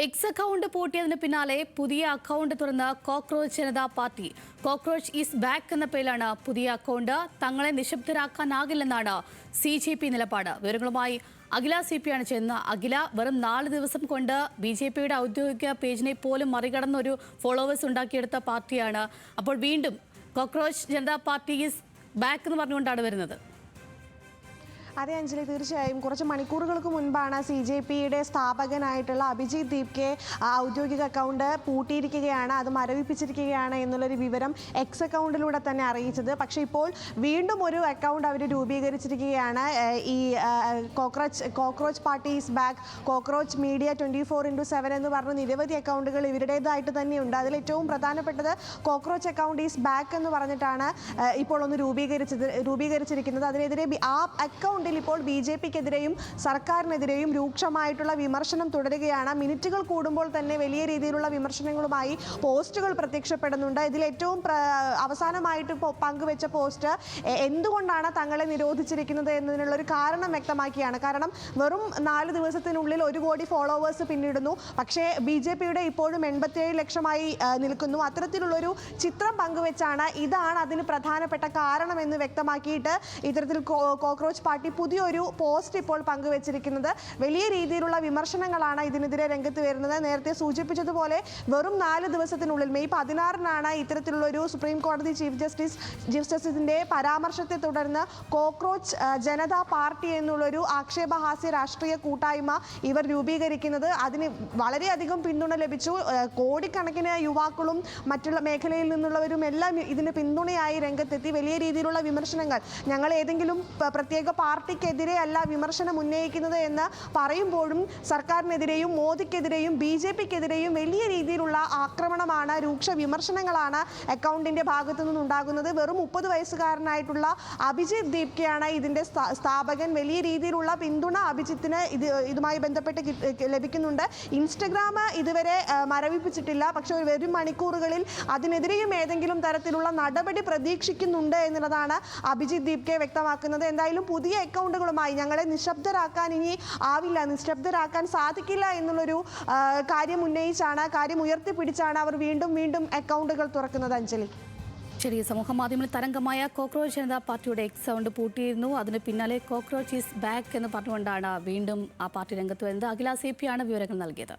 X account പൂട്ടിയതിന് പിന്നാലെ പുതിയ account തുറന്ന cockroach Janata party. Cockroach is back എന്ന പേരിലാണ് പുതിയ അക്കൗണ്ട്. തങ്ങളെ നിശബ്ദരാക്കാനാകില്ലെന്നാണ് CJP നിലപാട്. വിവരങ്ങളുമായി അഖില CP ആണ് ചേരുന്നത്. അഖില, വെറും 4 ദിവസം കൊണ്ട് BJPയുടെ ഔദ്യോഗിക പേജിനെ പോലും മറികടന്ന ഒരു ഫോളോവേഴ്സ് ഉണ്ടാക്കിയെടുത്ത പാർട്ടിയാണ്. അപ്പോൾ വീണ്ടും cockroach Janata party is back എന്ന് പറഞ്ഞുകൊണ്ടാണ് വരുന്നത്. അതെ അഞ്ജലി, തീർച്ചയായും കുറച്ച് മണിക്കൂറുകൾക്ക് മുൻപാണ് CJPയുടെ സ്ഥാപകനായിട്ടുള്ള അഭിജിത്ത് ദീപ്കെ ഔദ്യോഗിക അക്കൗണ്ട് പൂട്ടിയിരിക്കുകയാണ്, അത് മരവിപ്പിച്ചിരിക്കുകയാണ് എന്നുള്ളൊരു വിവരം എക്സ് അക്കൗണ്ടിലൂടെ തന്നെ അറിയിച്ചത്. പക്ഷേ ഇപ്പോൾ വീണ്ടും ഒരു അക്കൗണ്ട് അവർ രൂപീകരിച്ചിരിക്കുകയാണ്. ഈ cockroach party is back, cockroach media 24/7 എന്ന് പറഞ്ഞ നിരവധി അക്കൗണ്ടുകൾ ഇവരുടേതായിട്ട് തന്നെയുണ്ട്. അതിൽ ഏറ്റവും പ്രധാനപ്പെട്ടത് കോക്രോച്ച് അക്കൗണ്ട് ഈസ് ബാക്ക് എന്ന് പറഞ്ഞിട്ടാണ് ഇപ്പോൾ ഒന്ന് രൂപീകരിച്ചിരിക്കുന്നത്. അതിനെതിരെ ആ അക്കൗണ്ട് ഇപ്പോൾ BJPക്കെതിരെയും സർക്കാരിനെതിരെയും രൂക്ഷമായിട്ടുള്ള വിമർശനം തുടരുകയാണ്. മിനിറ്റുകൾ കൂടുമ്പോൾ തന്നെ വലിയ രീതിയിലുള്ള വിമർശനങ്ങളുമായി പോസ്റ്റുകൾ പ്രത്യക്ഷപ്പെടുന്നുണ്ട്. ഇതിൽ ഏറ്റവും അവസാനമായിട്ട് പങ്കുവെച്ച പോസ്റ്റ് എന്തുകൊണ്ടാണ് തങ്ങളെ നിരോധിച്ചിരിക്കുന്നത് എന്നതിനുള്ളൊരു കാരണം വ്യക്തമാക്കിയാണ്. കാരണം വെറും 4 ദിവസത്തിനുള്ളിൽ 1 കോടി ഫോളോവേഴ്സ് പിന്നിടുന്നു, പക്ഷേ BJPയുടെ ഇപ്പോഴും 87 ലക്ഷമായി നിൽക്കുന്നു. അത്തരത്തിലുള്ളൊരു ചിത്രം പങ്കുവെച്ചാണ് ഇതാണ് അതിന് പ്രധാനപ്പെട്ട കാരണമെന്ന് വ്യക്തമാക്കിയിട്ട് ഇത്തരത്തിൽ കോക്രോച്ച് പാർട്ടി പുതിയൊരു പോസ്റ്റ് ഇപ്പോൾ പങ്കുവച്ചിരിക്കുന്നത്. വലിയ രീതിയിലുള്ള വിമർശനങ്ങളാണ് ഇതിനെതിരെ രംഗത്ത് വരുന്നത്. നേരത്തെ സൂചിപ്പിച്ചതുപോലെ വെറും 4 ദിവസത്തിനുള്ളിൽ മെയ് 16-നാണ് ഇത്തരത്തിലുള്ളൊരു സുപ്രീം കോടതി ചീഫ് ജസ്റ്റിസിന്റെ പരാമർശത്തെ തുടർന്ന് കോക്രോച്ച് ജനതാ പാർട്ടി എന്നുള്ളൊരു ആക്ഷേപഹാസ്യ രാഷ്ട്രീയ കൂട്ടായ്മ ഇവർ രൂപീകരിക്കുന്നത്. അതിന് വളരെയധികം പിന്തുണ ലഭിച്ചു. കോടിക്കണക്കിന് യുവാക്കളും മറ്റുള്ള മേഖലയിൽ നിന്നുള്ളവരും എല്ലാം ഇതിന് പിന്തുണയായി രംഗത്തെത്തി. വലിയ രീതിയിലുള്ള വിമർശനങ്ങൾ, ഞങ്ങൾ ഏതെങ്കിലും പ്രത്യേക പാർട്ടിക്കെതിരെ അല്ല വിമർശനം ഉന്നയിക്കുന്നത് എന്ന് പറയുമ്പോഴും സർക്കാരിനെതിരെയും മോദിക്കെതിരെയും BJPക്കെതിരെയും വലിയ രീതിയിലുള്ള ആക്രമണമാണ്, രൂക്ഷ വിമർശനങ്ങളാണ് അക്കൗണ്ടിന്റെ ഭാഗത്തു നിന്നുണ്ടാകുന്നത്. വെറും 30 വയസ്സുകാരനായിട്ടുള്ള അഭിജിത്ത് ദീപ്കെയാണ് ഇതിന്റെ സ്ഥാപകൻ. വലിയ രീതിയിലുള്ള പിന്തുണ അഭിജിത്തിന് ഇതുമായി ബന്ധപ്പെട്ട് ലഭിക്കുന്നുണ്ട്. ഇൻസ്റ്റഗ്രാം ഇതുവരെ മരവിപ്പിച്ചിട്ടില്ല, പക്ഷേ വരും മണിക്കൂറുകളിൽ അതിനെതിരെയും ഏതെങ്കിലും തരത്തിലുള്ള നടപടി പ്രതീക്ഷിക്കുന്നുണ്ട് എന്നുള്ളതാണ് അഭിജിത്ത് ദീപ്കെ വ്യക്തമാക്കുന്നത്. എന്തായാലും പുതിയ അക്കൗണ്ടുകളുമായി ഞങ്ങളെ നിശബ്ദരാക്കാൻ ഇനി ആവില്ല, നിശബ്ദരാക്കാൻ സാധിക്കില്ല എന്നുള്ളൊരു കാര്യം ഉയർത്തിപ്പിടിച്ചാണ് അവർ വീണ്ടും അക്കൗണ്ടുകൾ തുറക്കുന്നത്. അഞ്ജലി, ശരി. സമൂഹ മാധ്യമങ്ങളിൽ തരംഗമായ കോക്രോച്ച് ജനതാ പാർട്ടിയുടെ എക്സ് അക്കൗണ്ട് പൂട്ടിയിരുന്നു. അതിന് പിന്നാലെ കോക്രോച്ച് ഈസ് ബാക്ക് എന്ന് പറഞ്ഞുകൊണ്ടാണ് വീണ്ടും ആ പാർട്ടി രംഗത്ത് വരുന്നത്. അഖില CP ആണ് വിവരങ്ങൾ നൽകിയത്.